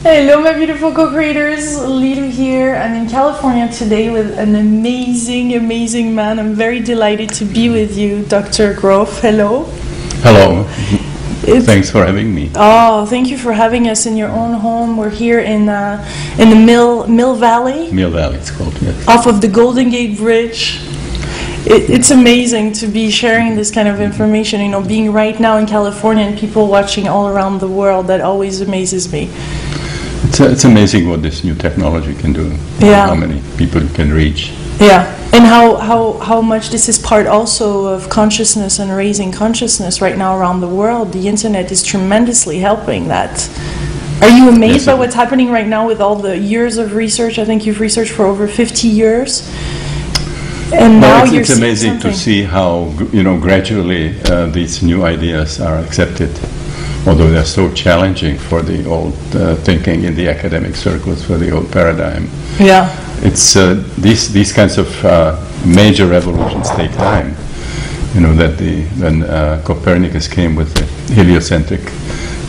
Hello, my beautiful co-creators. LiLou here. I'm in California today with an amazing man. I'm very delighted to be with you, Dr. Grof. Hello. Hello. Thanks for having me. Oh, thank you for having us in your own home. We're here in the Mill Valley. Mill Valley, it's called, yes. Off of the Golden Gate Bridge. It's amazing to be sharing this kind of information, you know, being right now in California and people watching all around the world. That always amazes me. It's amazing what this new technology can do. Yeah. How many people it can reach. Yeah, and how much this is part also of consciousness and raising consciousness right now around the world. The internet is tremendously helping that. Are you amazed by what's happening right now with all the years of research? I think you've researched for over 50 years. And now it's amazing to see how, you know, gradually these new ideas are accepted, although they're so challenging for the old thinking in the academic circles, for the old paradigm. Yeah. It's these kinds of major revolutions take time. You know that when Copernicus came with the heliocentric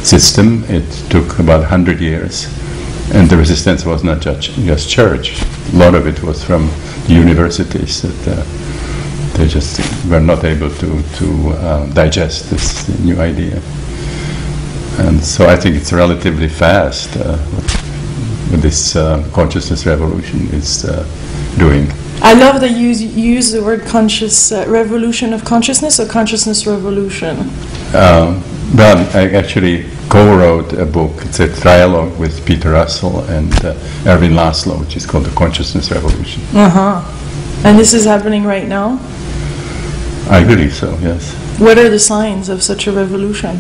system, it took about 100 years, and the resistance was not just church. A lot of it was from the universities that they just were not able to digest this new idea. And so I think it's relatively fast what this consciousness revolution is doing. I love that you use the word conscious revolution of consciousness or consciousness revolution. Well, I actually co-wrote a book. It's a trialogue with Peter Russell and Erwin Laszlo, which is called The Consciousness Revolution. And this is happening right now? I believe so, yes. What are the signs of such a revolution?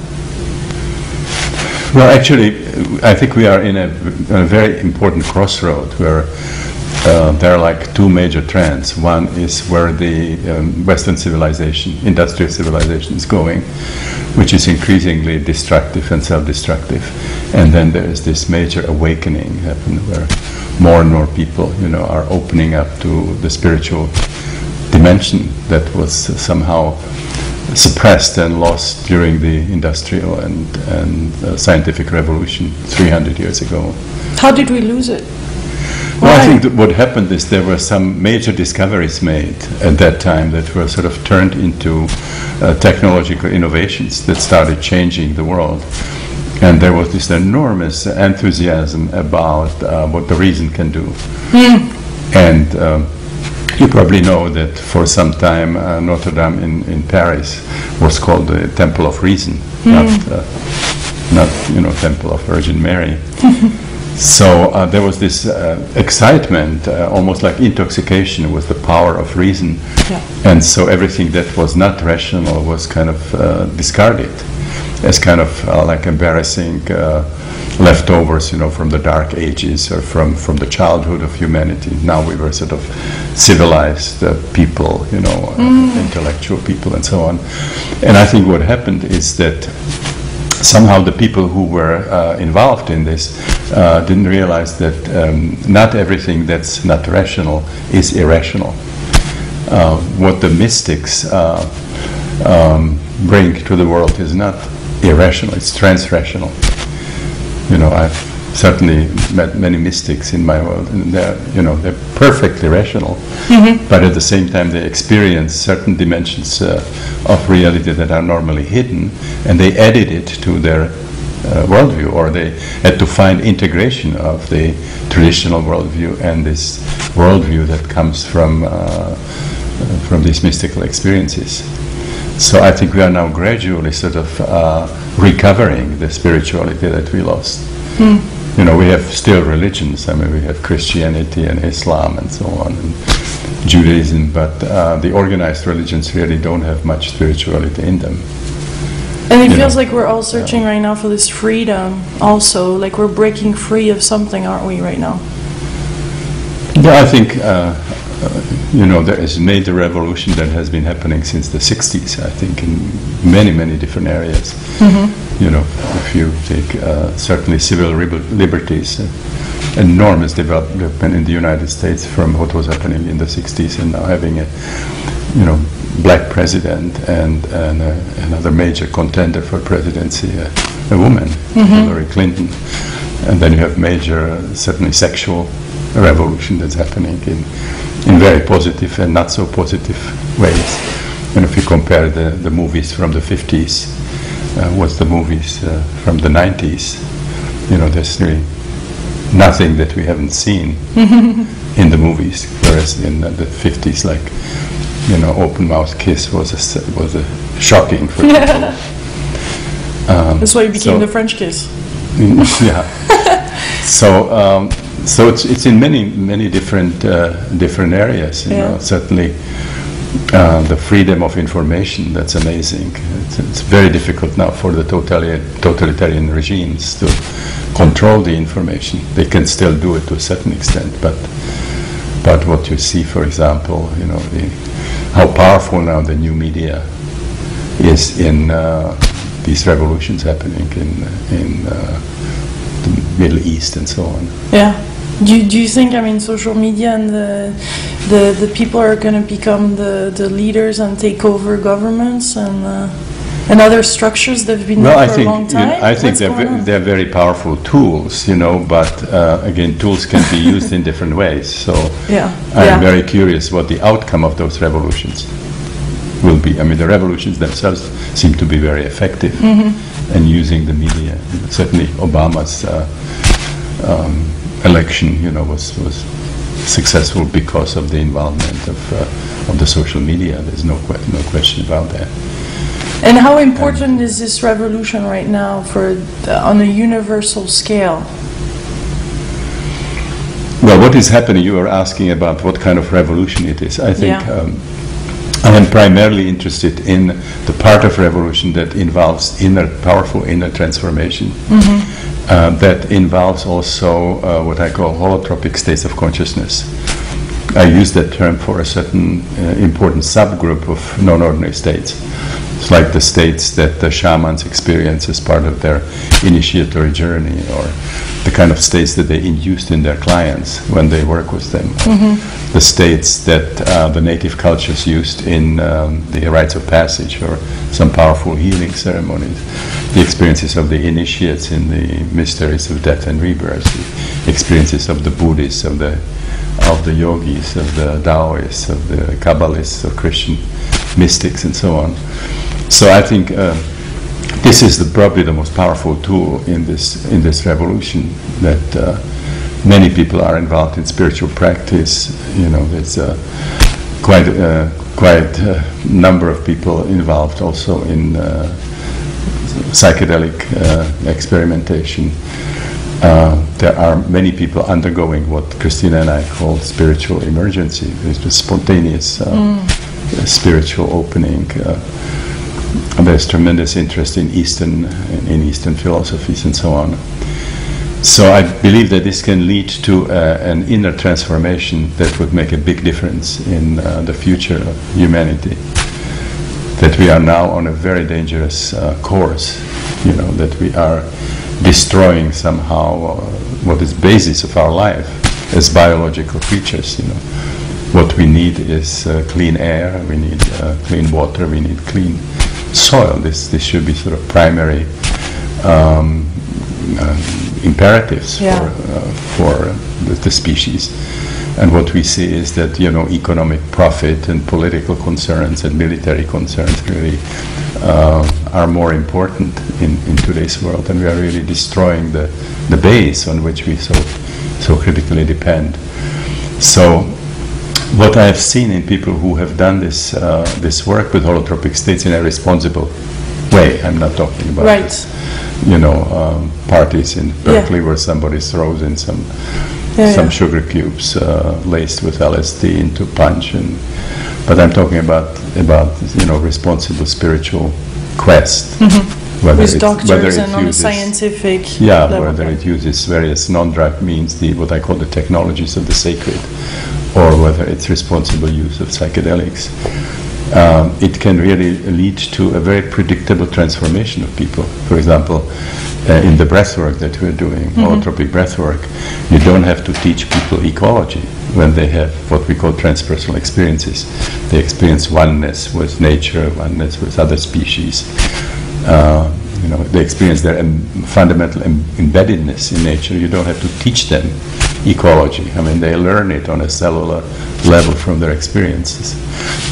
Well, actually, I think we are in a very important crossroad where there are like two major trends. One is where the Western civilization, industrial civilization is going, which is increasingly destructive and self-destructive. And then there is this major awakening happening where more and more people, you know, are opening up to the spiritual dimension that was somehow suppressed and lost during the industrial and scientific revolution 300 years ago. How did we lose it? Well, I think that what happened is there were some major discoveries made at that time that were sort of turned into technological innovations that started changing the world. And there was this enormous enthusiasm about what the reason can do. And you probably know that for some time Notre Dame in Paris was called the Temple of Reason, not you know, Temple of Virgin Mary. So there was this excitement, almost like intoxication with the power of reason. Yeah. And so everything that was not rational was kind of discarded as kind of like embarrassing leftovers, you know, from the Dark Ages or from the childhood of humanity. Now we were sort of civilized people, you know, intellectual people and so on. And I think what happened is that somehow the people who were involved in this didn't realize that not everything that's not rational is irrational. What the mystics bring to the world is not irrational, it's transrational. You know, I've certainly met many mystics in my world, and they're perfectly rational, but at the same time they experience certain dimensions of reality that are normally hidden, and they added it to their worldview, or they had to find integration of the traditional worldview and this worldview that comes from these mystical experiences. So I think we are now gradually sort of recovering the spirituality that we lost. You know, we have still religions. I mean, we have Christianity and Islam and so on, and Judaism, but the organized religions really don't have much spirituality in them. And it feels like we're all searching right now for this freedom also, like we're breaking free of something, aren't we, right now? Yeah, I think, you know, there is a major revolution that has been happening since the 60s, I think, in many, many different areas. You know, if you take certainly civil liberties, enormous development in the United States from what was happening in the 60s, and now having a, you know, black president and another major contender for presidency, a woman, Hillary Clinton. And then you have major, certainly sexual revolution that's happening in very positive and not so positive ways. And if you compare the movies from the 50s with the movies from the 90s, there's really nothing that we haven't seen in the movies. Whereas in the 50s, like, open-mouthed kiss was a shocking for people. That's why it became the French kiss. Yeah. So it's in many different areas. Certainly the freedom of information, that's amazing. It's very difficult now for the totalitarian regimes to control the information. They can still do it to a certain extent, but what you see, for example, how powerful now the new media is in these revolutions happening in the Middle East and so on. Yeah. Do you think, social media and the people are going to become the leaders and take over governments and other structures that have been there for a long time? I think they're very powerful tools, but again, tools can be used in different ways. So I'm very curious what the outcome of those revolutions will be. The revolutions themselves seem to be very effective in using the media. Certainly Obama's election, was successful because of the involvement of the social media. There's no question about that. And how important is this revolution right now on a universal scale? Well, what is happening? You are asking about what kind of revolution it is. I think I am primarily interested in the part of revolution that involves powerful inner transformation. That involves also what I call holotropic states of consciousness. I use that term for a certain important subgroup of non-ordinary states. It's like the states that the shamans experience as part of their initiatory journey, or the kind of states that they induced in their clients when they work with them. The states that the native cultures used in the rites of passage or some powerful healing ceremonies. The experiences of the initiates in the mysteries of death and rebirth. The experiences of the Buddhists, of the yogis, of the Taoists, of the Kabbalists, of Christian mystics, and so on. So I think this is probably the most powerful tool in this revolution, that many people are involved in spiritual practice. There's quite a number of people involved also in psychedelic experimentation. There are many people undergoing what Christina and I call spiritual emergency. It's a spontaneous spiritual opening. There's tremendous interest in Eastern philosophies and so on. So I believe that this can lead to an inner transformation that would make a big difference in the future of humanity. That we are now on a very dangerous course, that we are destroying somehow what is basis of our life as biological creatures. What we need is clean air, we need clean water, we need clean soil. This should be sort of primary imperatives for the species. And what we see is that economic profit and political concerns and military concerns really are more important in today's world, and we are really destroying the base on which we so critically depend. So what I have seen in people who have done this work with holotropic states in a responsible way, I'm not talking about parties in Berkeley where somebody throws in some sugar cubes laced with LSD into punch, but I'm talking about responsible spiritual quest. With doctors and on a scientific level. Whether it uses various non-drug means, what I call the technologies of the sacred, or whether it's responsible use of psychedelics. It can really lead to a very predictable transformation of people. For example, in the breathwork that we're doing, holotropic breathwork, you don't have to teach people ecology when they have what we call transpersonal experiences. They experience oneness with nature, oneness with other species. they experience their fundamental embeddedness in nature. You don't have to teach them ecology. I mean, they learn it on a cellular level from their experiences.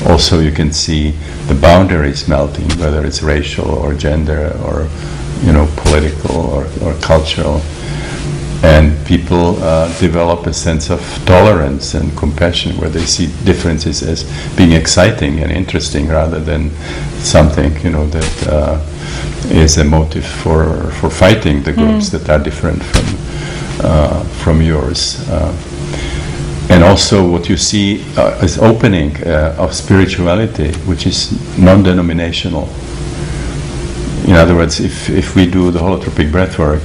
Also, you can see the boundaries melting, whether it's racial or gender or, political or cultural. And people develop a sense of tolerance and compassion, where they see differences as being exciting and interesting rather than something, that is a motive for fighting the groups that are different from yours. And also what you see is opening of spirituality, which is non-denominational. In other words, if we do the holotropic breathwork,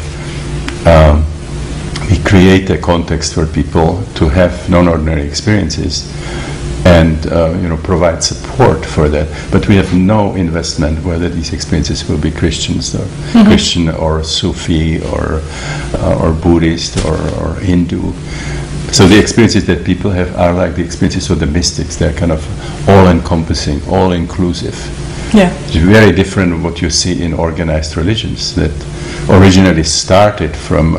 we create a context for people to have non-ordinary experiences and provide support for that. But we have no investment whether these experiences will be Christians or Christian or Sufi or Buddhist or Hindu. So the experiences that people have are like the experiences of the mystics. They're kind of all-encompassing, all-inclusive. Yeah. It's very different from what you see in organized religions that originally started from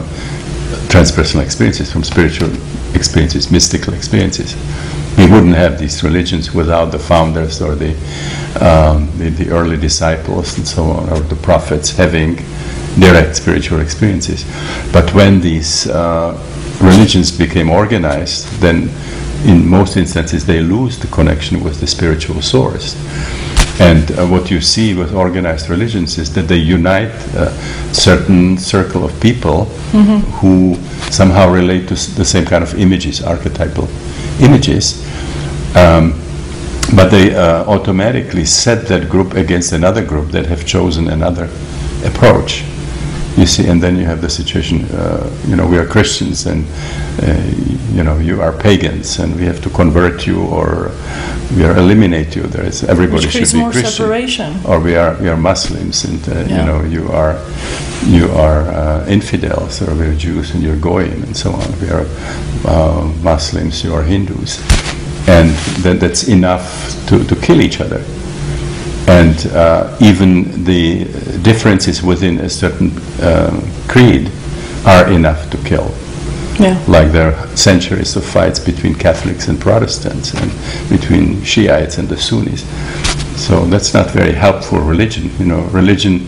transpersonal experiences, from spiritual experiences, mystical experiences. We wouldn't have these religions without the founders or the early disciples and so on, or the prophets having direct spiritual experiences. But when these religions became organized, then in most instances they lose the connection with the spiritual source. And what you see with organized religions is that they unite a certain circle of people who somehow relate to the same kind of images, archetypal images, but they automatically set that group against another group that have chosen another approach. You see, and then you have the situation, we are Christians and, you are pagans and we have to convert you or we are eliminate you. Everybody should be more Christian. Separation. Or we are Muslims and, you are infidels, or we are Jews and you're Goyim and so on. We are Muslims, you are Hindus. And that's enough to kill each other. And even the differences within a certain creed are enough to kill. Yeah. Like there are centuries of fights between Catholics and Protestants and between Shiites and the Sunnis. So that's not very helpful religion. Religion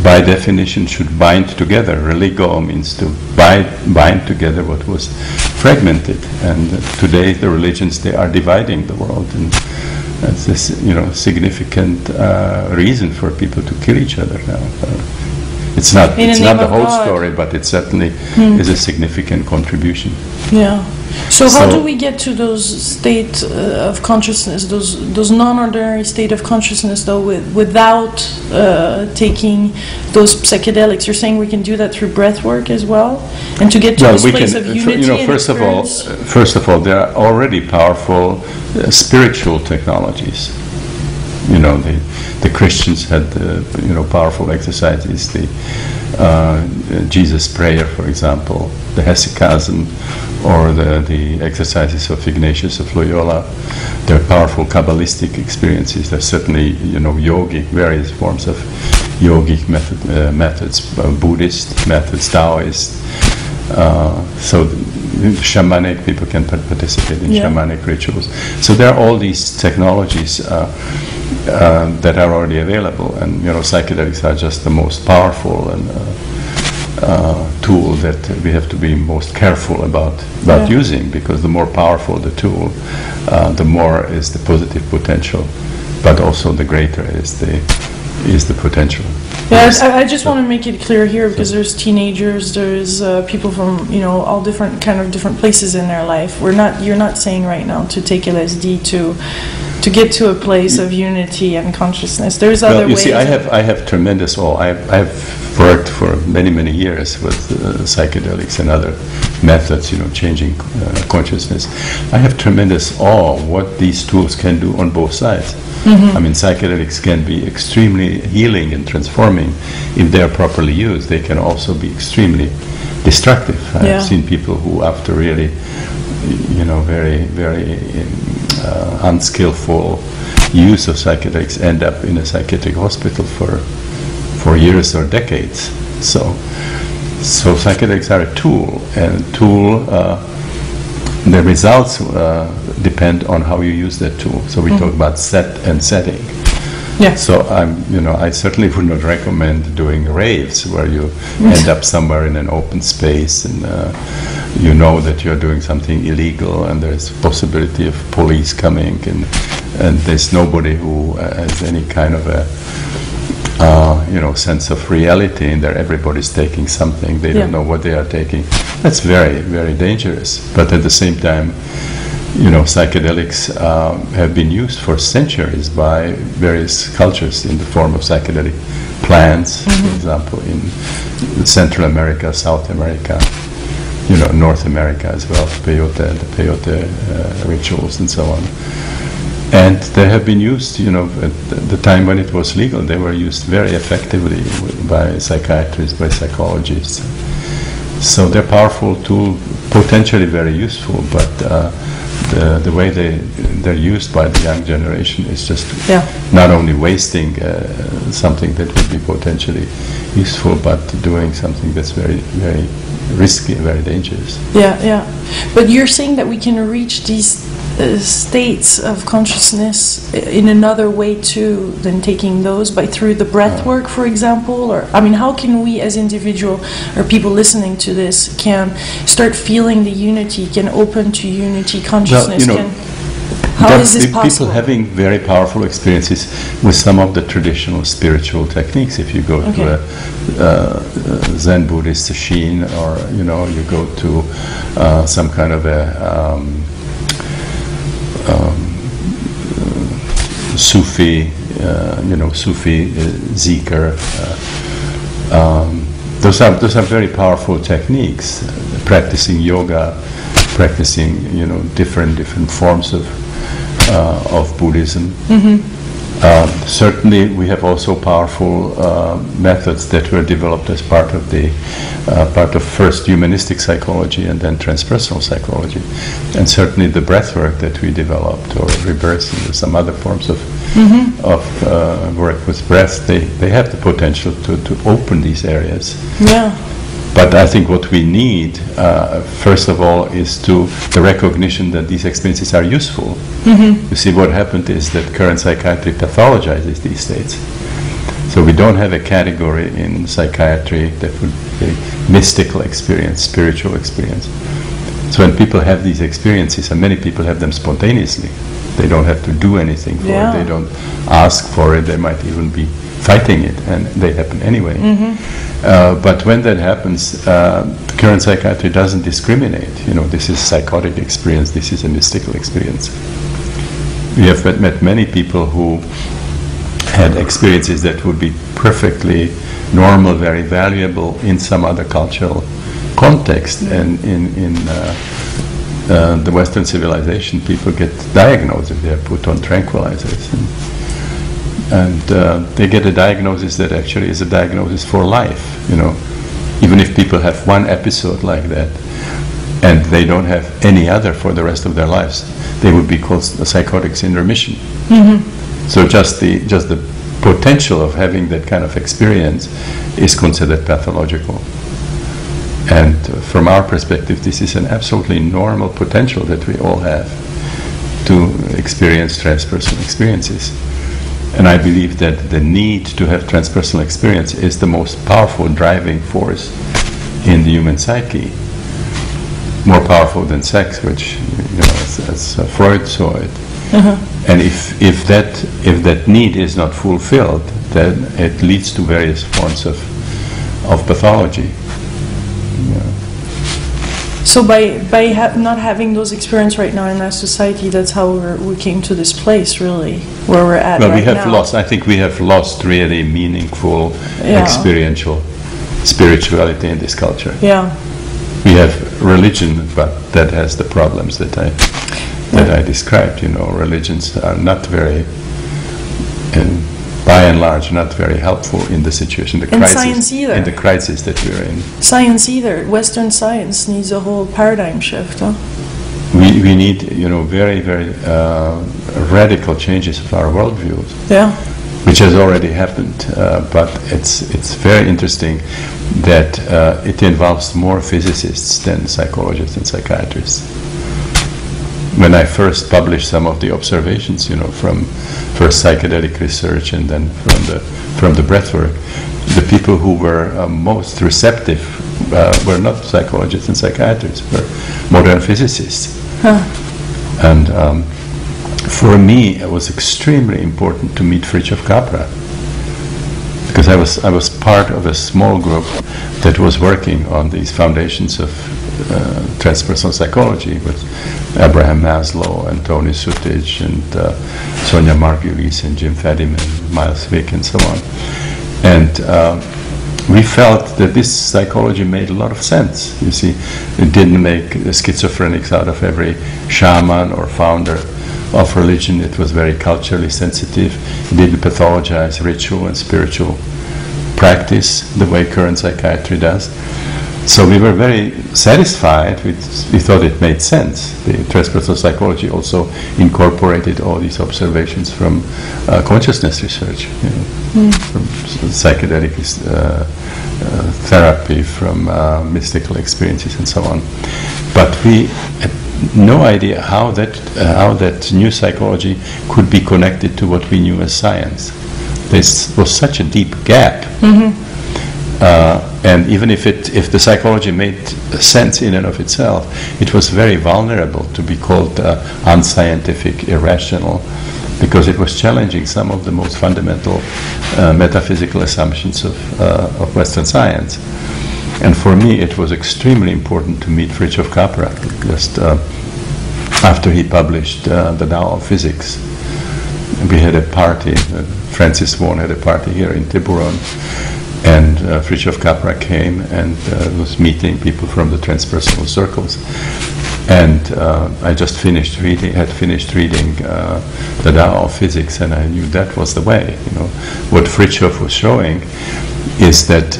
by definition should bind together. Religo means to bind together what was fragmented. And today the religions, they are dividing the world. And that's this, significant reason for people to kill each other now. It's not the whole story, but it certainly is a significant contribution. Yeah. So how do we get to those state of consciousness, those non-ordinary state of consciousness, though, without taking those psychedelics? You're saying we can do that through breath work as well, and to get to this place of unity. First of all, there are already powerful spiritual technologies. The Christians had powerful exercises, the Jesus prayer, for example, the hesychasm, or the exercises of Ignatius of Loyola. They're powerful Kabbalistic experiences. There's certainly yogic, various forms of yogic methods, Buddhist methods, Taoist. So shamanic, people can participate in shamanic rituals. So there are all these technologies that are already available, and psychedelics are just the most powerful and tool that we have to be most careful about using, because the more powerful the tool, the more is the positive potential, but also the greater is the potential. Yeah, I just want to make it clear here, because there's teenagers, there's people from all different places in their life. You're not saying right now to take LSD to get to a place of unity and consciousness. There's other ways. You see, I have tremendous awe. I've worked for many years with psychedelics and other methods, changing consciousness. I have tremendous awe what these tools can do on both sides. I mean, psychedelics can be extremely healing and transforming if they are properly used. They can also be extremely destructive. I've seen people who, after really, very unskillful use of psychedelics, end up in a psychiatric hospital for for years or decades. So psychedelics are a tool, and the results depend on how you use that tool. So we talk about set and setting. Yeah. So I certainly would not recommend doing raves where you end up somewhere in an open space and you know that you're doing something illegal and there's possibility of police coming and there's nobody who has any kind of a sense of reality in there. Everybody's taking something. They don't know what they are taking. That's very, very dangerous. But at the same time, psychedelics have been used for centuries by various cultures in the form of psychedelic plants, for example, in Central America, South America, North America as well, the peyote rituals and so on. And they have been used, at the time when it was legal, they were used very effectively by psychiatrists, by psychologists. So they're a powerful tool, potentially very useful, but the way they're used by the young generation is just not only wasting something that would be potentially useful, but doing something that's very, very risky, very dangerous. Yeah. But you're saying that we can reach these states of consciousness in another way too than taking those through the breath work, for example, or how can we as individual or people listening to this can start feeling the unity, can open to unity consciousness? How is this possible? People having very powerful experiences with some of the traditional spiritual techniques. If you go to a Zen Buddhist sesshin, or you go to some kind of a Sufi, Sufi Zikr. Those are very powerful techniques. Practicing yoga, practicing different forms of Buddhism. Certainly, we have also powerful methods that were developed as part of first humanistic psychology and then transpersonal psychology, and certainly the breath work that we developed, or reversing, or some other forms of work with breath. They have the potential to open these areas. Yeah. But I think what we need, first of all, is the recognition that these experiences are useful. You see, what happened is that current psychiatry pathologizes these states. So we don't have a category in psychiatry that would be mystical experience, spiritual experience. So when people have these experiences, and many people have them spontaneously, they don't have to do anything for it, they don't ask for it, they might even be fighting it, and they happen anyway. But when that happens, current psychiatry doesn't discriminate. This is psychotic experience, this is a mystical experience. We have met many people who had experiences that would be perfectly normal, very valuable in some other cultural context, and in the Western civilization, people get diagnosed if they are put on tranquilizers. And they get a diagnosis that actually is a diagnosis for life. Even if people have one episode like that and they don't have any other for the rest of their lives, they would be called psychotics in remission. So just the potential of having that kind of experience is considered pathological. And from our perspective, this is an absolutely normal potential that we all have to experience transpersonal experiences. And I believe that the need to have transpersonal experience is the most powerful driving force in the human psyche, more powerful than sex, which as Freud saw it. And if that need is not fulfilled, then it leads to various forms of pathology. So by not having those experiences right now in our society, that's how we came to this place, really, where we're at right now. Well, we have lost. I think we have lost really meaningful, experiential spirituality in this culture. Yeah. We have religion, but that has the problems that I described. Religions are not very, by and large, not very helpful in the situation, science either. In the crisis that we're in. Science either. Western science needs a whole paradigm shift. We need, very, very radical changes of our worldviews. Yeah. which has already happened, but it's very interesting that it involves more physicists than psychologists and psychiatrists. When I first published some of the observations, from first psychedelic research and then from the breathwork, the people who were most receptive were not psychologists and psychiatrists, were modern physicists. Huh. And for me, it was extremely important to meet Fritjof Capra, because I was part of a small group that was working on these foundations of transpersonal psychology with Abraham Maslow and Tony Suttage and Sonia Margulies and Jim Fadiman, Miles Wick and so on. And we felt that this psychology made a lot of sense. You see, it didn't make schizophrenics out of every shaman or founder of religion. It was very culturally sensitive. It didn't pathologize ritual and spiritual practice the way current psychiatry does. So we were very satisfied. We thought it made sense. The transpersonal psychology also incorporated all these observations from consciousness research, from psychedelic therapy, from mystical experiences, and so on. But we had no idea how that new psychology could be connected to what we knew as science. There was such a deep gap. And even if the psychology made sense in and of itself, it was very vulnerable to be called unscientific, irrational, because it was challenging some of the most fundamental metaphysical assumptions of Western science. And for me, it was extremely important to meet Fritjof Capra just after he published The Tao of Physics. We had a party. Francis Vaughan had a party here in Tiburon. And Fritjof Capra came and was meeting people from the transpersonal circles. And I just finished reading The Tao of Physics, and I knew that was the way. What Fritjof was showing is that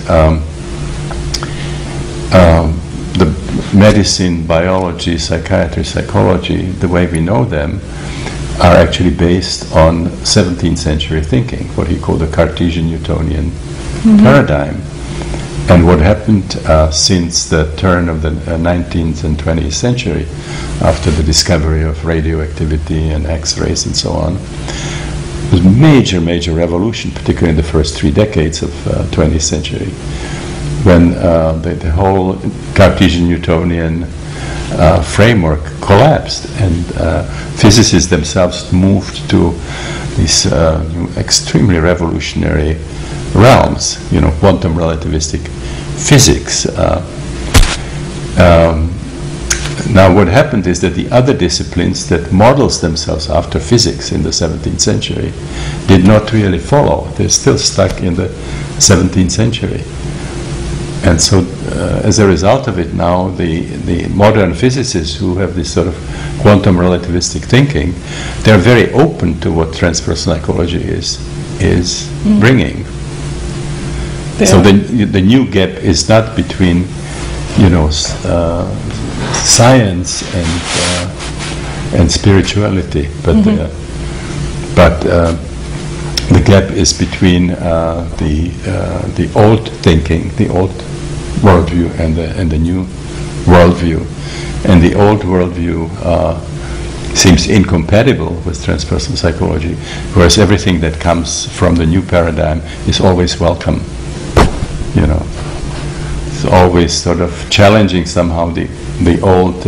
the medicine, biology, psychiatry, psychology, the way we know them, are actually based on 17th century thinking, what he called the Cartesian Newtonian paradigm. And what happened since the turn of the 19th and 20th century, after the discovery of radioactivity and X-rays and so on, was major revolution, particularly in the first 3 decades of 20th century, when the whole Cartesian Newtonian framework collapsed, and physicists themselves moved to these extremely revolutionary realms, quantum relativistic physics. Now what happened is that the other disciplines that models themselves after physics in the 17th century did not really follow. They're still stuck in the 17th century. And so as a result of it now, the modern physicists who have this sort of quantum relativistic thinking, they're very open to what transpersonal psychology is bringing. Yeah. So the new gap is not between, science and spirituality, but the gap is between the old thinking, the old worldview, and the new worldview. And the old worldview seems incompatible with transpersonal psychology, whereas everything that comes from the new paradigm is always welcome. It's always sort of challenging somehow the old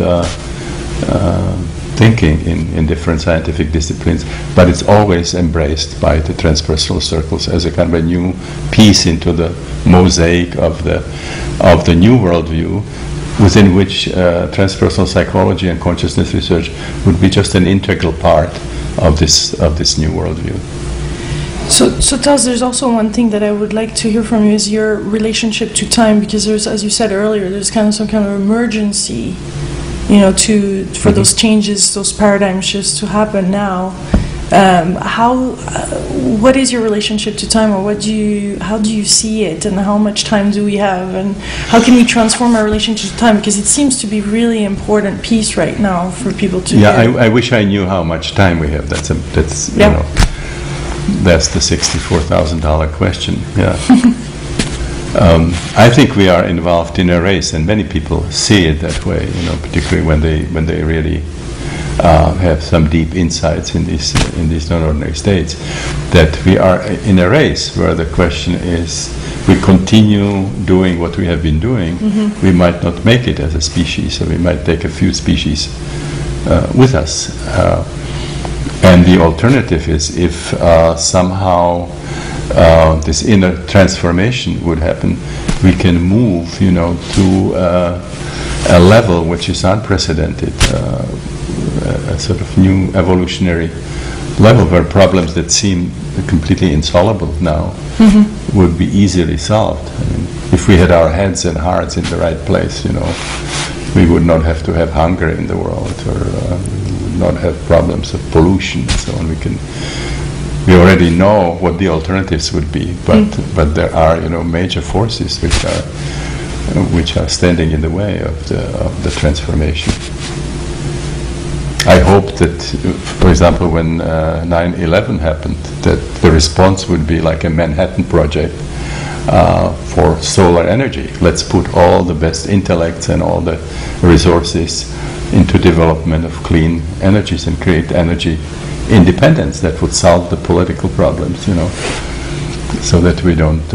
thinking in different scientific disciplines, but it's always embraced by the transpersonal circles as a kind of a new piece into the mosaic of the new worldview, within which transpersonal psychology and consciousness research would be just an integral part of this new worldview. So Taz, there's also one thing that I would like to hear from you is your relationship to time, because there's, as you said earlier, there's kind of some kind of emergency, for those changes, those paradigm shifts to happen now. What is your relationship to time, or how do you see it, and how much time do we have, and how can we transform our relationship to time? Because it seems to be really important piece right now for people to. Yeah, I wish I knew how much time we have. That's That's the $64,000 question. Yeah. I think we are involved in a race, and many people see it that way. Particularly when they really have some deep insights in these non-ordinary states. That we are in a race where the question is, we continue doing what we have been doing. We might not make it as a species, or we might take a few species with us. And the alternative is if somehow this inner transformation would happen, we can move, to a level which is unprecedented, a sort of new evolutionary level where problems that seem completely insoluble now would be easily solved. I mean, if we had our heads and hearts in the right place, we would not have to have hunger in the world, or would not have problems of pollution and so on. We already know what the alternatives would be, but there are major forces which are standing in the way of the transformation. I hope that, for example, when 9/11 happened, that the response would be like a Manhattan Project for solar energy. Let's put all the best intellects and all the resources into development of clean energies and create energy independence that would solve the political problems, so that we don't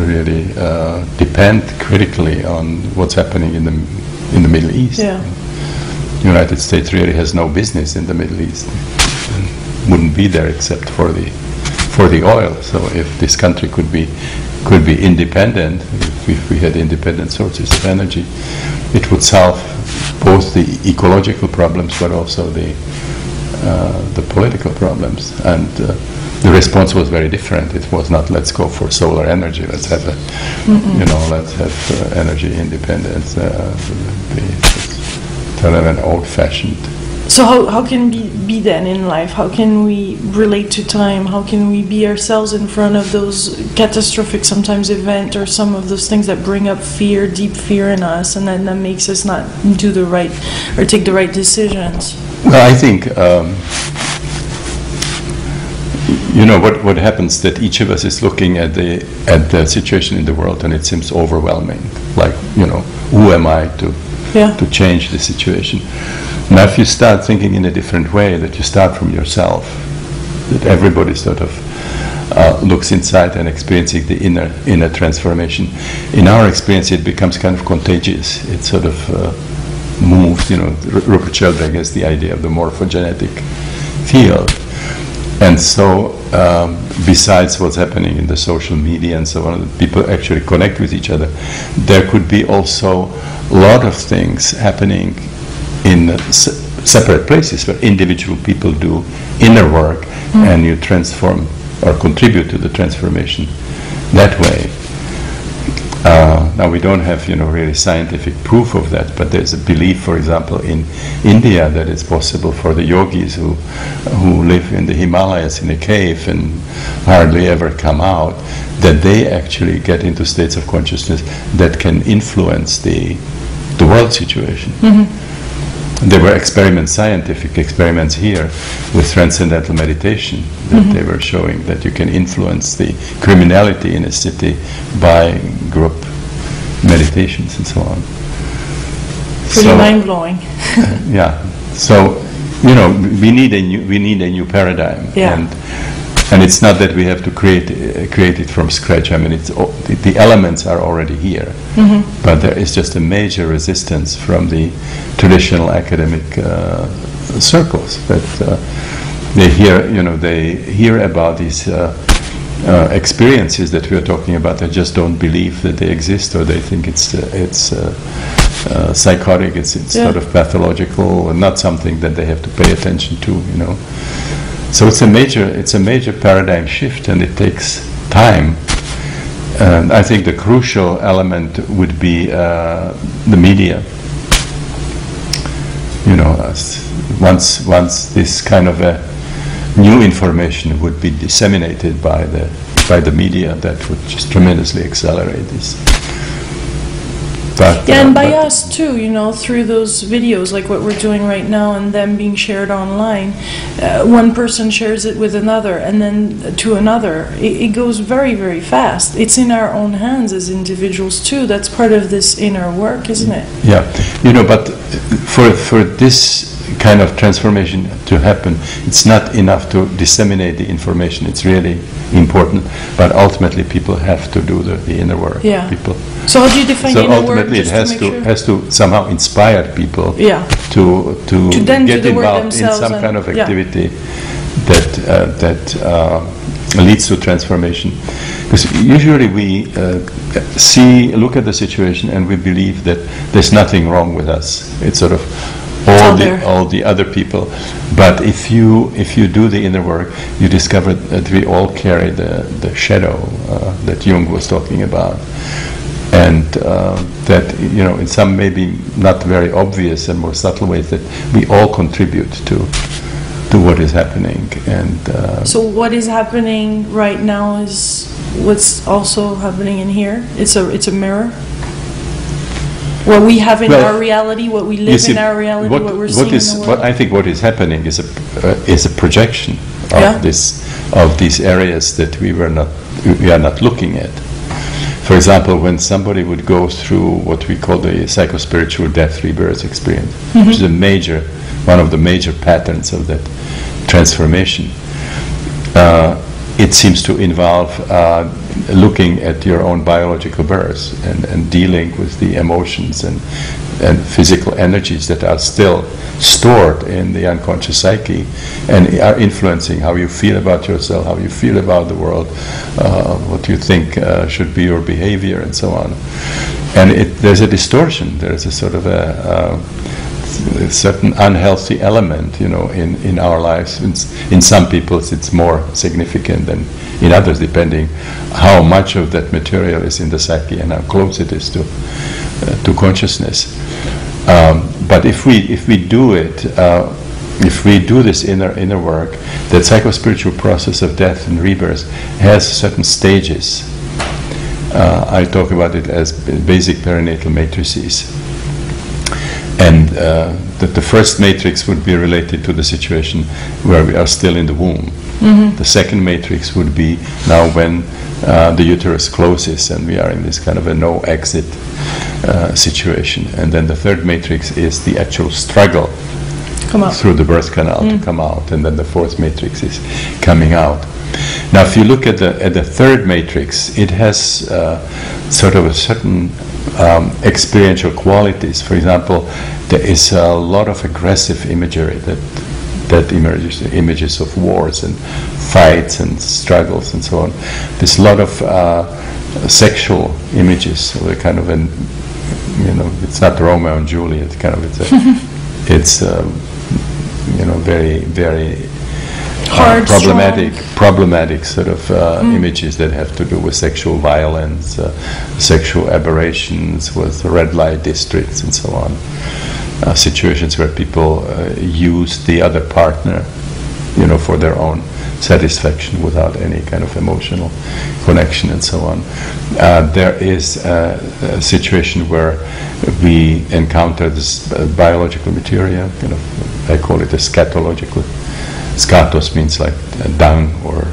really depend critically on what's happening in the Middle East. Yeah. The United States really has no business in the Middle East. Wouldn't be there except for the oil. So if this country could be independent, if we had independent sources of energy, it would solve both the ecological problems but also the political problems. And the response was very different. It was not, let's go for solar energy, let's have let's have energy independence. Kind of an old-fashioned. So how can we be then in life? How can we relate to time? How can we be ourselves in front of those catastrophic sometimes event, or some of those things that bring up fear, deep fear in us, and then that makes us not do the right or take the right decisions? Well, I think what happens that each of us is looking at the situation in the world, and it seems overwhelming. Like, who am I to change the situation? Now, if you start thinking in a different way, that you start from yourself, that everybody sort of looks inside and experiencing the inner transformation. In our experience, it becomes kind of contagious. It sort of moves. Rupert Sheldrake has the idea of the morphogenetic field. And so, besides what's happening in the social media and so on, people actually connect with each other. There could be also a lot of things happening in separate places where individual people do inner work, and you transform or contribute to the transformation that way. Now, we don't have really scientific proof of that, but there's a belief, for example, in India, that it's possible for the yogis who live in the Himalayas in a cave and hardly ever come out, that they actually get into states of consciousness that can influence the world situation. There were scientific experiments here with transcendental meditation, that they were showing that you can influence the criminality in a city by group meditations and so on. Pretty mind-blowing. Yeah. So, we need a new paradigm. Yeah. And it's not that we have to create it from scratch. I mean, the elements are already here, but there is just a major resistance from the traditional academic circles that they hear about these experiences that we are talking about. They just don't believe that they exist, or they think it's psychotic. It's sort of pathological, and not something that they have to pay attention to. So it's a major paradigm shift, and it takes time. And I think the crucial element would be the media. Once this kind of a new information would be disseminated by the media, that would just tremendously accelerate this. But, Yeah, and by us too, you know, through those videos like what we're doing right now and them being shared online, one person shares it with another and then to another. It goes very, very fast. It's in our own hands as individuals too. That's part of this inner work, isn't it? Yeah, you know, but for this kind of transformation to happen, it's not enough to disseminate the information. It's really important, but ultimately people have to do the inner work. Yeah. People. So how do you define So inner work? ultimately, it Just has to somehow inspire people Yeah. to then do get the work involved in themselves some and- kind of yeah. activity that leads to transformation. Because usually we look at the situation and we believe that there's nothing wrong with us. It's sort of all the other people. But if you do the inner work, you discover that we all carry the shadow that Jung was talking about. And that, you know, in some maybe not very obvious and more subtle ways, that we all contribute to what is happening. And So what is happening right now is what's also happening in here. It's a mirror. What we have in our reality, what we live in our reality, what we're seeing in the world. I think what is happening is a projection of these areas that we are not looking at. For example, when somebody would go through what we call the psychospiritual death rebirth experience, which is one of the major patterns of that transformation, it seems to involve looking at your own biological birth and dealing with the emotions and physical energies that are still stored in the unconscious psyche and are influencing how you feel about yourself, how you feel about the world, what you think should be your behavior, and so on. And there's a distortion. There's a sort of a certain unhealthy element, you know, in our lives. In some people it's more significant than in others, depending how much of that material is in the psyche and how close it is to consciousness. But if we do it, if we do this inner work, that psychospiritual process of death and rebirth has certain stages. I talk about it as basic perinatal matrices. And that the first matrix would be related to the situation where we are still in the womb. The second matrix would be now when the uterus closes and we are in this kind of a no exit situation. And then the third matrix is the actual struggle through the birth canal to come out. And then the fourth matrix is coming out. Now, if you look at the third matrix, it has sort of a certain experiential qualities. For example, there is a lot of aggressive imagery that emerges, images of wars and fights and struggles and so on. There's a lot of sexual images, so a kind of an, you know, it's not Romeo and Juliet, kind of it's you know, very, very problematic sort of images that have to do with sexual violence, sexual aberrations, with red light districts and so on. Situations where people use the other partner, you know, for their own satisfaction without any kind of emotional connection and so on. There is a situation where we encounter this biological material, you know, I call it a scatological. Scatos means like dung or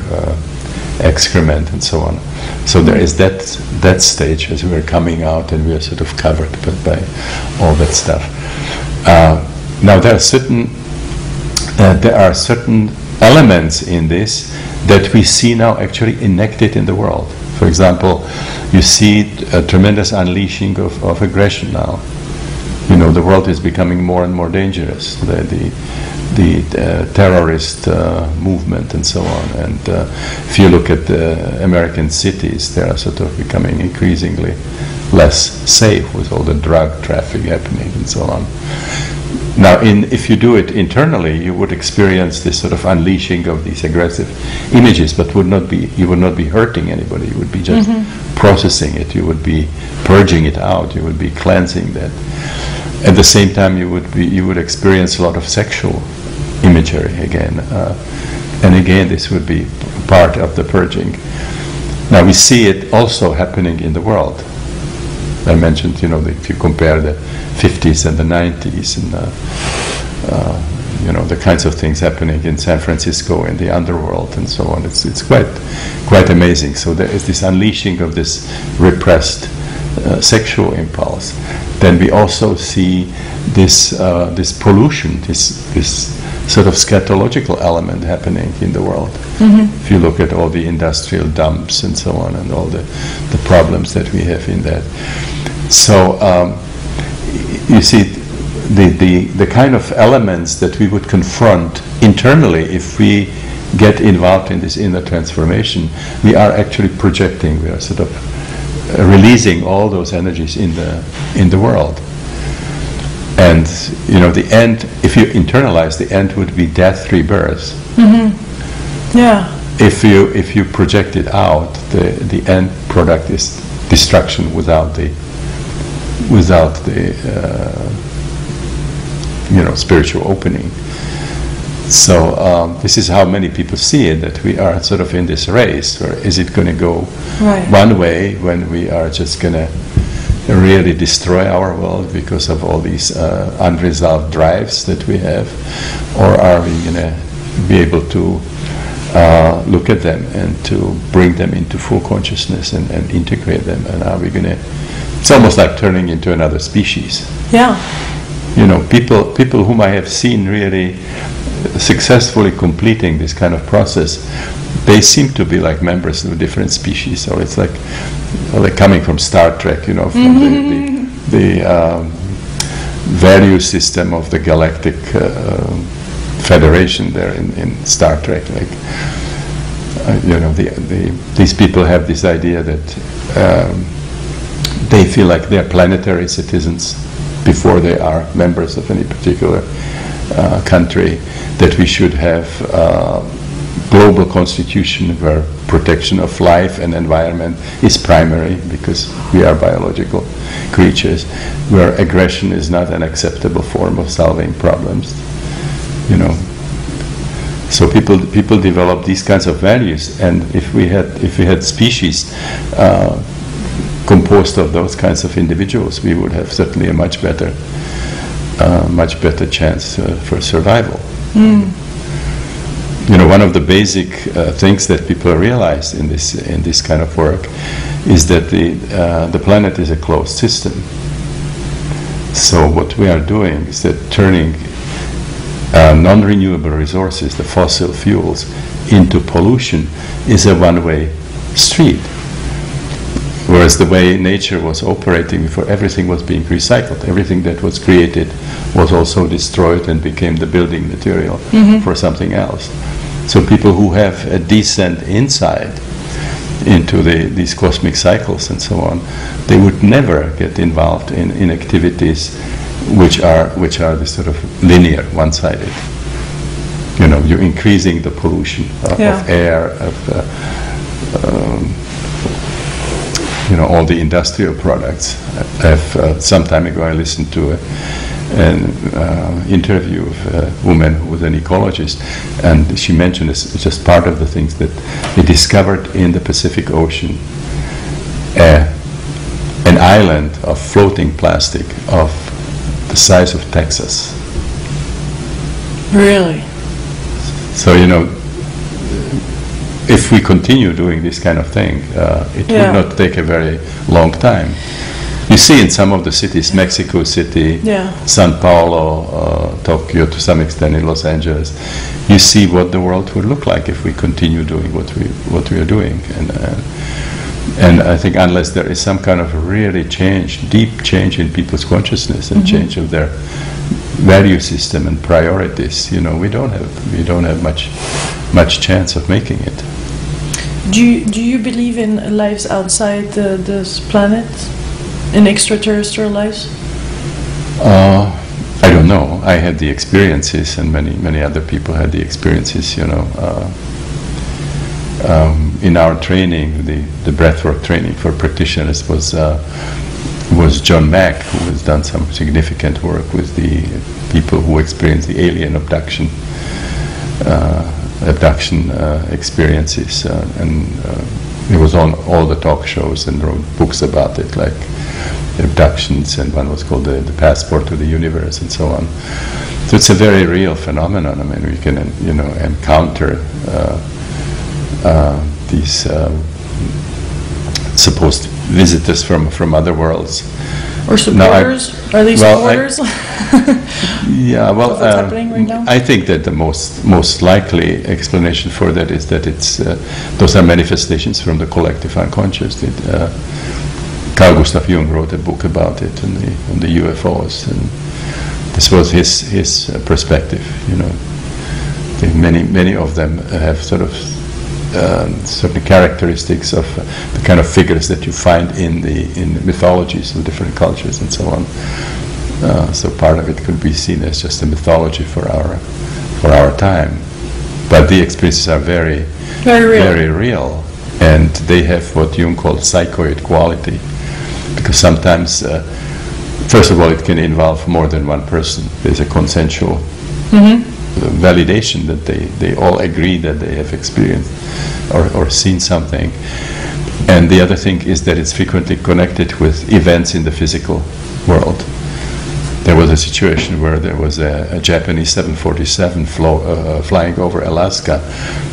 excrement and so on. So there is that stage as we are coming out and we are sort of covered by all that stuff. Now there are certain elements in this that we see now actually enacted in the world. For example, you see a tremendous unleashing of aggression now. You know, the world is becoming more and more dangerous. The terrorist movement and so on. And if you look at the American cities, they are sort of becoming increasingly less safe with all the drug traffic happening and so on. Now, if you do it internally, you would experience this sort of unleashing of these aggressive images, but you would not be hurting anybody. You would be just processing it. You would be purging it out. You would be cleansing that. At the same time, you would experience a lot of sexual imagery again, and again, this would be part of the purging. Now we see it also happening in the world. I mentioned, if you compare the 50s and the 90s and the kinds of things happening in San Francisco in the underworld and so on, it's quite amazing. So there is this unleashing of this repressed sexual impulse. Then we also see this pollution, this sort of scatological element happening in the world. If you look at all the industrial dumps and so on, and all the problems that we have in that. So you see, the kind of elements that we would confront internally if we get involved in this inner transformation, we are actually projecting. We are sort of releasing all those energies in the world. And the end, if you internalize, the end would be death, rebirth. Yeah. If you project it out, the end product is destruction without the spiritual opening. So this is how many people see it, that we are sort of in this race, or is it going to go one way when we are just going to really destroy our world because of all these unresolved drives that we have, or are we going to be able to look at them and to bring them into full consciousness and integrate them, and are we going to, it's almost like turning into another species. Yeah. People whom I have seen really successfully completing this kind of process, they seem to be like members of a different species, or it's like coming from Star Trek, from the value system of the galactic federation there in Star Trek. These people have this idea that they feel like they're planetary citizens before they are members of any particular country, that we should have global constitution where protection of life and environment is primary because we are biological creatures, where aggression is not an acceptable form of solving problems. So people develop these kinds of values, and if we had species composed of those kinds of individuals, we would have certainly a much better chance for survival. One of the basic things that people realize in this kind of work is that the planet is a closed system. So what we are doing is that turning non-renewable resources, the fossil fuels, into pollution is a one-way street. Whereas the way nature was operating before, everything was being recycled. Everything that was created was also destroyed and became the building material for something else. So people who have a decent insight into these cosmic cycles and so on, they would never get involved in activities which are this sort of linear, one-sided. You're increasing the pollution of air, all the industrial products. Some time ago I listened to an interview of a woman who was an ecologist, and she mentioned it's just part of the things that they discovered in the Pacific Ocean, an island of floating plastic of the size of Texas. Really? So, if we continue doing this kind of thing, it would not take a very long time. You see in some of the cities, Mexico City, Sao Paulo, Tokyo, to some extent in Los Angeles, you see what the world would look like if we continue doing what we are doing. And I think unless there is some kind of really deep change in people's consciousness and change of their value system and priorities, we don't have much chance of making it. Do you believe in lives outside this planet, in extraterrestrial lives? I don't know. I had the experiences, and many other people had the experiences. In our training, the breathwork training for practitioners was John Mack, who has done some significant work with the people who experience the alien abduction experiences, and he was on all the talk shows and wrote books about it, like abductions, and one was called the passport to the universe, and so on. So it's a very real phenomenon. I mean, we can encounter these supposed visitors from other worlds. Or supporters? Are they supporters? Yeah, well, what's happening right now? I think that the most likely explanation for that is that it's those are manifestations from the collective unconscious. Carl Gustav Jung wrote a book about it on the UFOs, and this was his perspective. I think many of them have sort of certain characteristics of the kind of figures that you find in the mythologies of different cultures and so on. So part of it could be seen as just a mythology for our time, but the experiences are very real, and they have what Jung called psychoid quality, because sometimes, first of all, it can involve more than one person. There's a consensual validation that they all agree that they have experienced or seen something. And the other thing is that it's frequently connected with events in the physical world. There was a situation where there was a Japanese 747 flying over Alaska,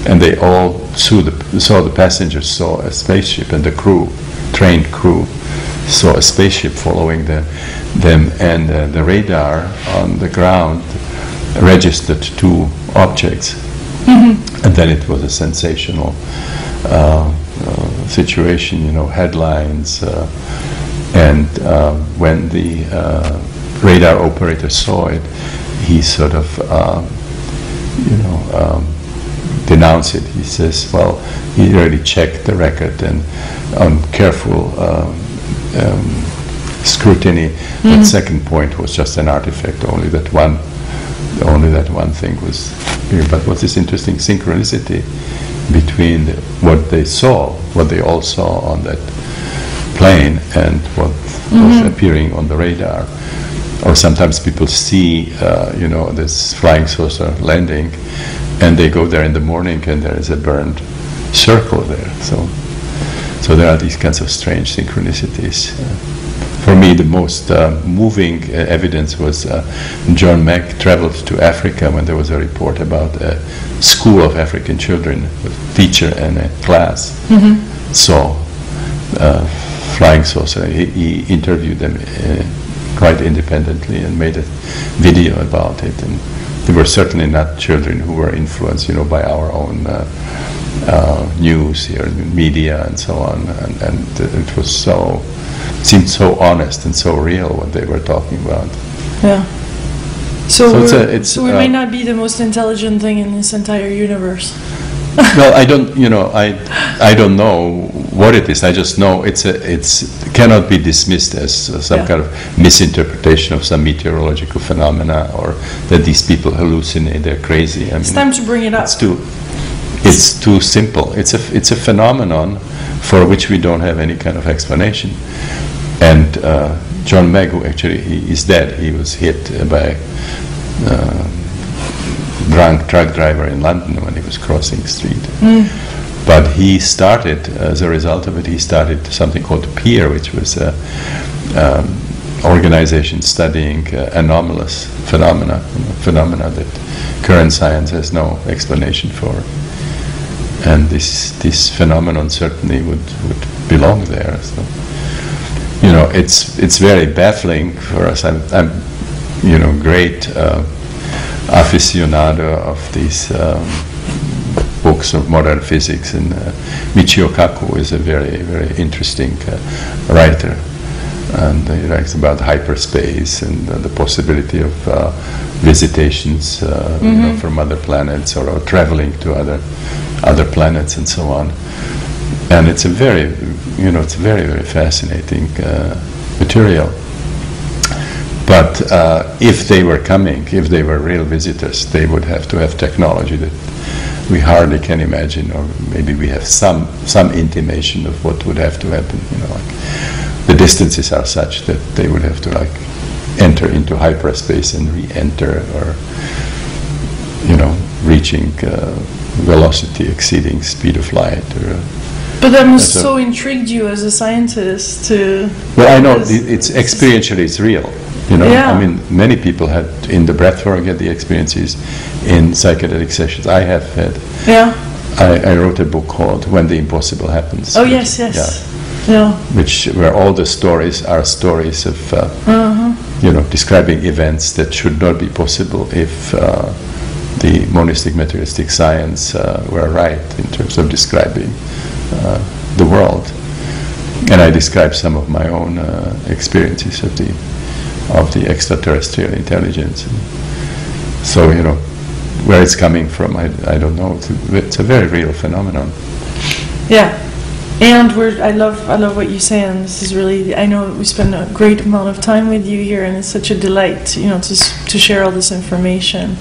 and they all saw the passengers saw a spaceship, and the trained crew, saw a spaceship following them, and the radar on the ground registered two objects, and then it was a sensational situation, headlines, and when the radar operator saw it, he sort of denounced it. He says, well, he already checked the record, and on careful scrutiny, that second point was just an artifact. Only that one thing was here. But what's this interesting synchronicity between what they all saw on that plane, and what was appearing on the radar? Or sometimes people see, this flying saucer landing, and they go there in the morning, and there is a burned circle there. So there are these kinds of strange synchronicities. For me, the most moving evidence was John Mack traveled to Africa when there was a report about a school of African children, a teacher and a class saw flying saucer. He interviewed them quite independently and made a video about it. And they were certainly not children who were influenced, by our own news here, media, and so on. And it was seemed so honest and so real what they were talking about. Yeah. So we might not be the most intelligent thing in this entire universe. Well, I don't know what it is. I just know it cannot be dismissed as some kind of misinterpretation of some meteorological phenomena, or that these people hallucinate, they're crazy. It's time to bring it up. It's too simple. It's a phenomenon for which we don't have any kind of explanation. And John Mack, who actually he is dead, he was hit by a drunk truck driver in London when he was crossing the street. But he started, as a result of it, he started something called PEER, which was an organization studying anomalous phenomena that current science has no explanation for. And this phenomenon certainly would belong there. So, it's very baffling for us. I'm great aficionado of these books of modern physics, and Michio Kaku is a very, very interesting writer, and he writes about hyperspace and the possibility of visitations from other planets, or traveling to other planets and so on. And it's a very, very fascinating material. But if they were coming, if they were real visitors, they would have to have technology that we hardly can imagine, or maybe we have some intimation of what would have to happen. The distances are such that they would have to enter into hyperspace and re-enter, or reaching velocity exceeding speed of light, or But that must so intrigued you as a scientist to... Well, I know it's experientially, it's real. You know, Yeah. I mean, many people had in the breathwork had the experiences in psychedelic sessions. I have had. Yeah. I wrote a book called When the Impossible Happens. Oh, yes. Yeah. Which where all the stories are stories of you know, describing events that should not be possible if the monistic materialistic science were right in terms of describing the world. And I describe some of my own experiences of the extraterrestrial intelligence. So, you know, where it's coming from, I don't know. It's a very real phenomenon. Yeah. And I love what you say, and this is really, I know we spend a great amount of time with you here, and it's such a delight, you know, to share all this information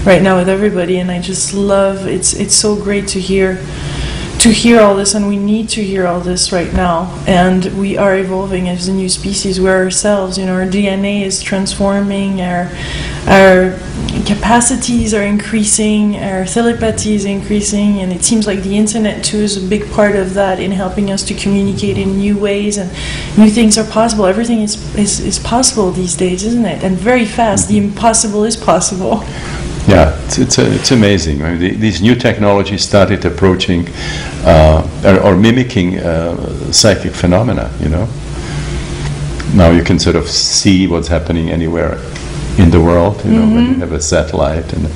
right now with everybody. And I just love, it's so great to hear all this, and we need to hear all this right now. And we are evolving as a new species. We're ourselves, you know, our DNA is transforming, our capacities are increasing, our telepathy is increasing, and it seems like the internet too is a big part of that in helping us to communicate in new ways, and new things are possible. Everything is possible these days, isn't it? And very fast. The impossible is possible. Yeah, it's amazing. I mean, these new technologies started approaching or mimicking psychic phenomena, you know. Now you can sort of see what's happening anywhere in the world, you know, when you have a satellite. And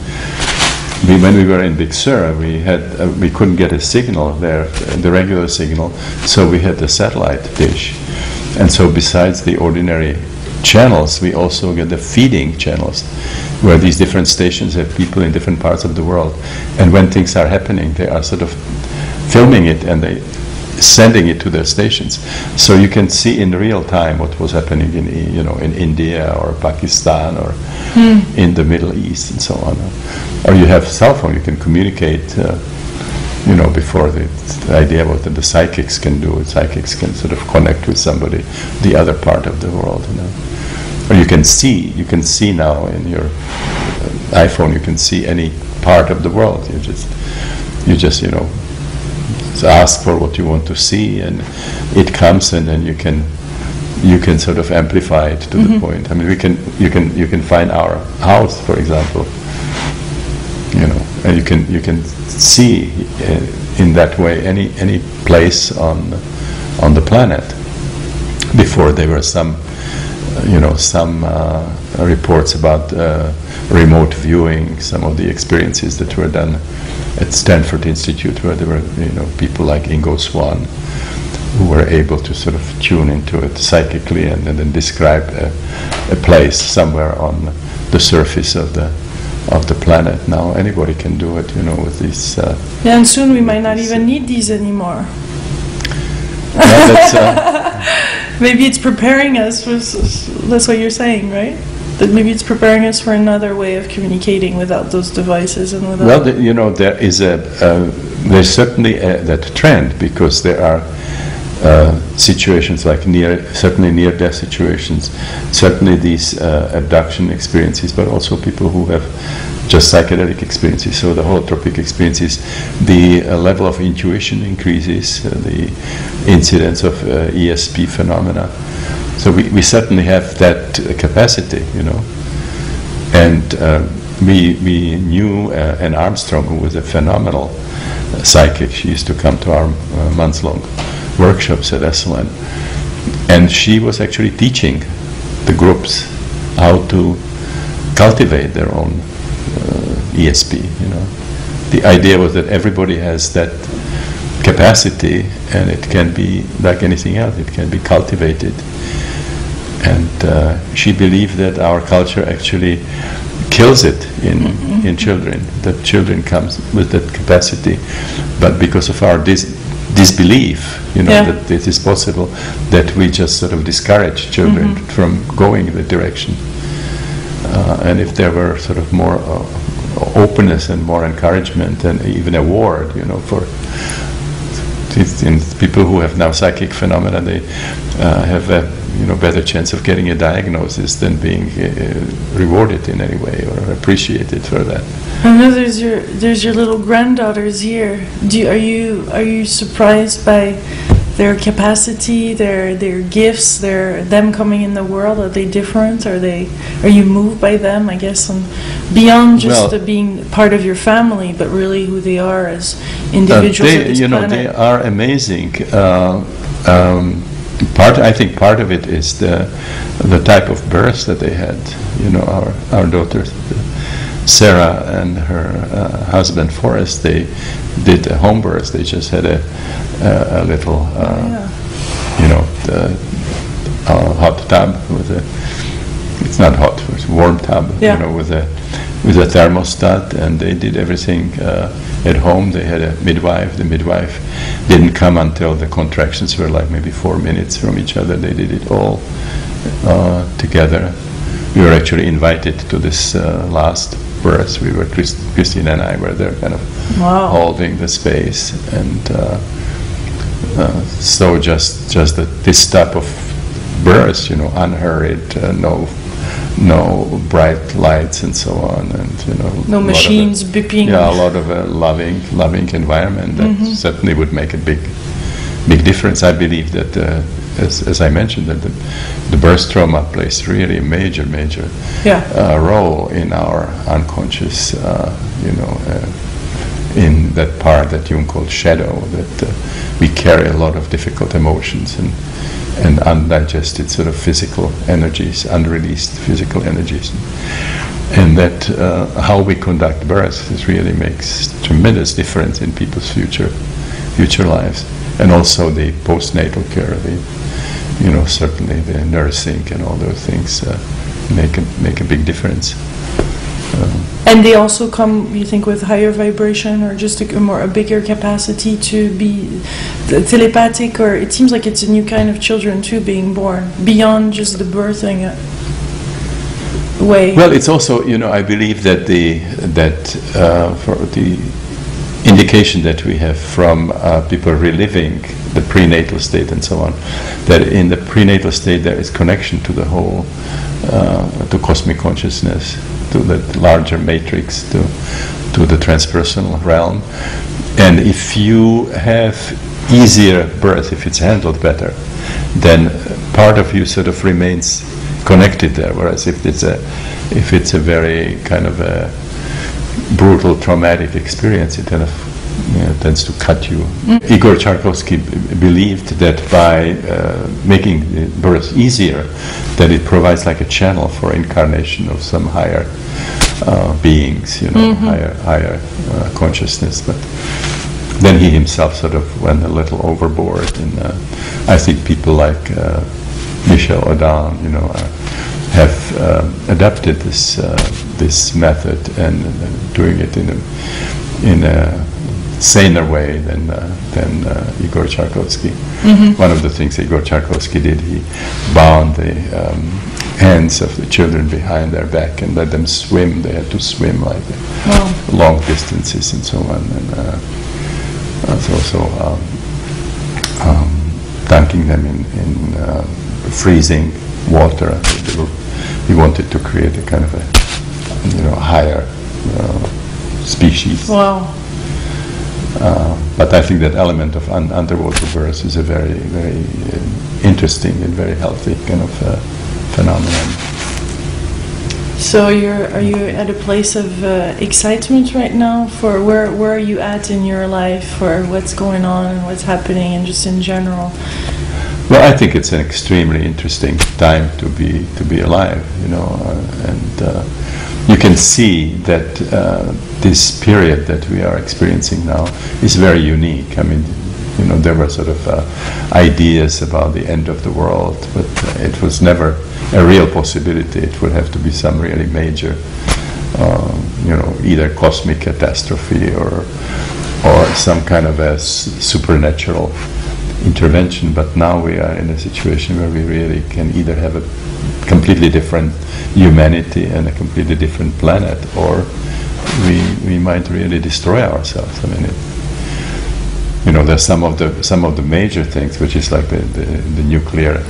when we were in Big Sur, we couldn't get a signal there, the regular signal, so we had the satellite dish. And so besides the ordinary channels, we also get the feeding channels, where these different stations have people in different parts of the world, and when things are happening, they are sort of filming it and they sending it to their stations, so you can see in real time what was happening in, you know, in India or Pakistan or in the Middle East and so on. Or you have cell phone, you can communicate. You know, before the idea what the psychics can do, psychics can sort of connect with somebody, the other part of the world, you know. Or you can see now in your iPhone, you can see any part of the world. You just you know, ask for what you want to see, and it comes, and then you can sort of amplify it to the point. I mean, you can find our house, for example. You know, and you can see in that way any place on the planet. Before there were some reports about remote viewing, some of the experiences that were done at Stanford Institute, where there were, you know, people like Ingo Swann who were able to sort of tune into it psychically and then describe a place somewhere on the surface of the planet. Now anybody can do it, you know, with these. Yeah, and soon we might not even need these anymore. Yeah, that's, maybe it's preparing us for. That's what you're saying, right? That maybe it's preparing us for another way of communicating without those devices and without. Well, you know, there's certainly that trend, because there are situations like certainly near-death situations, certainly these abduction experiences, but also people who have just psychedelic experiences, so the holotropic experiences, the level of intuition increases, the incidence of ESP phenomena. So we certainly have that capacity, you know. And we knew Anne Armstrong, who was a phenomenal psychic. She used to come to our months-long workshops at SLN, and she was actually teaching the groups how to cultivate their own ESP, you know. The idea was that everybody has that capacity, and it can be like anything else, it can be cultivated. And she believed that our culture actually kills it in children, that children comes with that capacity, but because of our disbelief, you know, that it is possible, that we just sort of discourage children from going in that direction. And if there were sort of more openness and more encouragement and even award, you know, for people who have now psychic phenomena, they have a better chance of getting a diagnosis than being rewarded in any way or appreciated for that. I know there's your little granddaughters here. Are you surprised by their capacity, their gifts, them coming in the world? Are they different? Are you moved by them? I guess beyond just being part of your family, but really who they are as individuals. They are amazing. I think part of it is the type of birth that they had. Our daughter Sarah and her husband Forrest, they did a home birth. They just had a little, hot tub it's not hot, it's a warm tub, with a thermostat, and they did everything at home. They had a midwife. The midwife didn't come until the contractions were like maybe 4 minutes from each other. They did it all together. We were actually invited to this last birth. We were, Christine and I were there kind of holding the space, and so just this type of birth, unhurried, no bright lights and so on, and no machines beeping. Yeah, a lot of a loving environment that certainly would make a big difference. I believe that, as I mentioned, that the birth trauma plays really a major role in our unconscious, in that part that Jung called shadow, that we carry a lot of difficult emotions and undigested sort of physical energies, unreleased physical energies. And that how we conduct birth really makes tremendous difference in people's future lives. And also the postnatal care, certainly the nursing and all those things make a big difference. And they also come, you think, with higher vibration, or just a bigger capacity to be telepathic, or it seems like it's a new kind of children too being born, beyond just the birthing way. Well, it's also, I believe that for the indication that we have from people reliving the prenatal state and so on, that in the prenatal state there is connection to the whole, to cosmic consciousness, to the larger matrix, to the transpersonal realm. And if you have easier birth, if it's handled better, then part of you sort of remains connected there. Whereas if it's a very kind of a brutal, traumatic experience, it kind of tends to cut you. Igor Tchaikovsky believed that by making the birth easier, that it provides like a channel for incarnation of some higher beings, higher consciousness. But then he himself sort of went a little overboard, and I think people like Michel Audin, have adapted this method and doing it in a saner way than Igor Tchaikovsky. One of the things Igor Tchaikovsky did, he bound the hands of the children behind their back and let them swim. They had to swim like long distances and so on. And also dunking them in freezing water. He wanted to create a kind of a higher species. Wow. But I think that element of underwater birth is a very, very interesting and very healthy kind of phenomenon. So are you at a place of excitement right now for where are you at in your life, for what's going on and what's happening, and just in general? Well, I think it's an extremely interesting time to be alive, and you can see that this period that we are experiencing now is very unique. I mean, there were sort of ideas about the end of the world, but it was never a real possibility. It would have to be some really major, either cosmic catastrophe or some kind of a supernatural intervention. But now we are in a situation where we really can either have a completely different humanity and a completely different planet, or we might really destroy ourselves. I mean, there's some of the major things, which is like the nuclear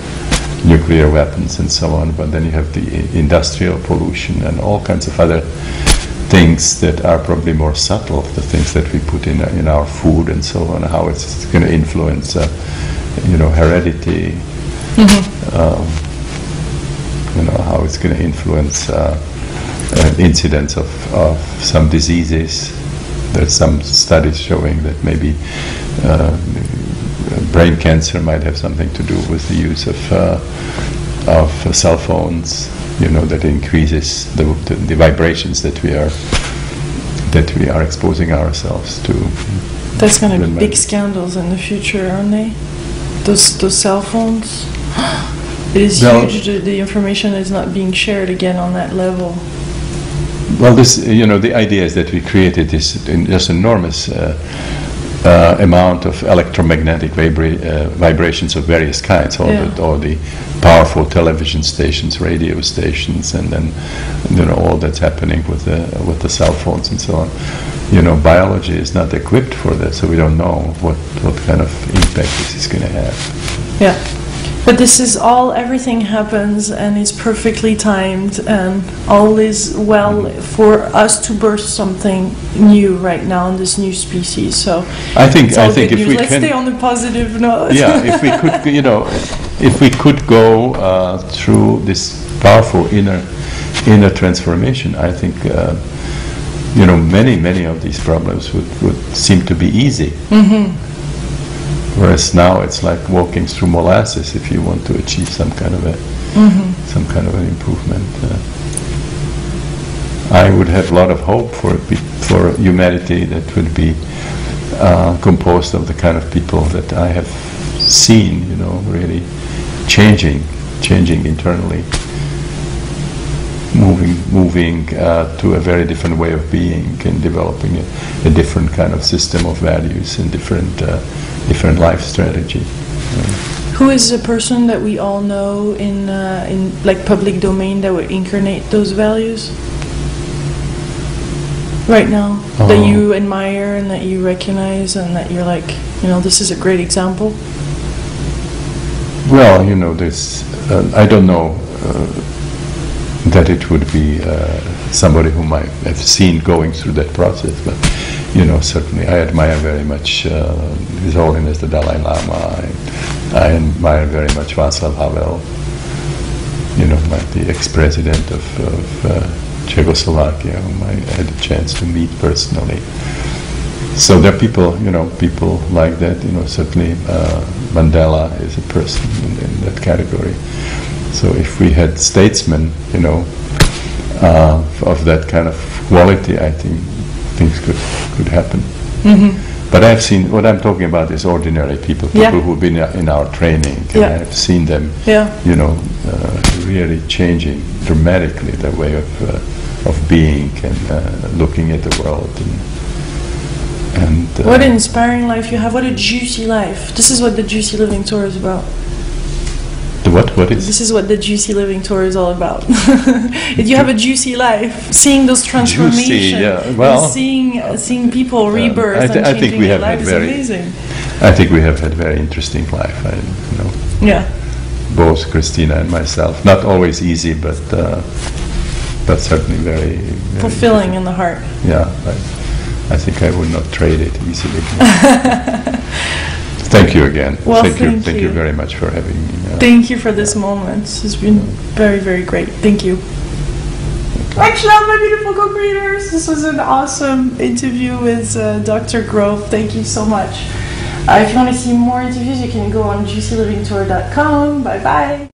nuclear weapons and so on, but then you have the industrial pollution and all kinds of other things that are probably more subtle, the things that we put in our food and so on, how it's going to influence, heredity, how it's going to influence incidence of some diseases. There's some studies showing that maybe brain cancer might have something to do with the use of cell phones. That increases the vibrations that we are exposing ourselves to. That's going to be big scandals in the future, aren't they? Those cell phones. It is huge. The information is not being shared again on that level. Well, the idea is that we created this just enormous amount of electromagnetic vibrations of various kinds, all the powerful television stations, radio stations, and then all that's happening with the cell phones and so on. Biology is not equipped for that, so we don't know what kind of impact this is going to have. Yeah. But this is everything happens and it's perfectly timed and all is well for us to birth something new right now in this new species. So I think if we let's stay on the positive note. Yeah, if we could, if we could go through this powerful inner transformation, I think many of these problems would seem to be easy. Mm-hmm. Whereas now it's like walking through molasses if you want to achieve some kind of an improvement. I would have a lot of hope for humanity that would be composed of the kind of people that I have seen, really changing internally, moving to a very different way of being and developing a different kind of system of values and different life strategy. Who is a person that we all know in like public domain that would incarnate those values right now, that you admire and that you recognize and that you're like, this is a great example? Well, this I don't know that it would be somebody whom I have seen going through that process, but certainly I admire very much His Holiness the Dalai Lama. I admire very much Václav Havel, the ex-president of Czechoslovakia, whom I had a chance to meet personally. So there are people like that. Certainly Mandela is a person in that category. So if we had statesmen, of that kind of quality, I think things could happen. Mm-hmm. But I've seen, what I'm talking about is ordinary people who've been in our training, and I've seen them, really changing dramatically their way of being and looking at the world. And what an inspiring life you have! What a juicy life! This is what the Juicy Living Tour is about. What is? This is what the Juicy Living Tour is all about. You have a juicy life, seeing those transformations, seeing people rebirth and changing their lives is amazing. I think we have had very interesting life. Both Christina and myself. Not always easy, but certainly very fulfilling in the heart. Yeah, I think I would not trade it easily. Thank you again. Well, thank you very much for having me. Thank you for this moment. It's been very, very great. Thank you. Actually, my beautiful co-creators, this was an awesome interview with Dr. Grof. Thank you so much. If you want to see more interviews, you can go on juicylivingtour.com. Bye-bye.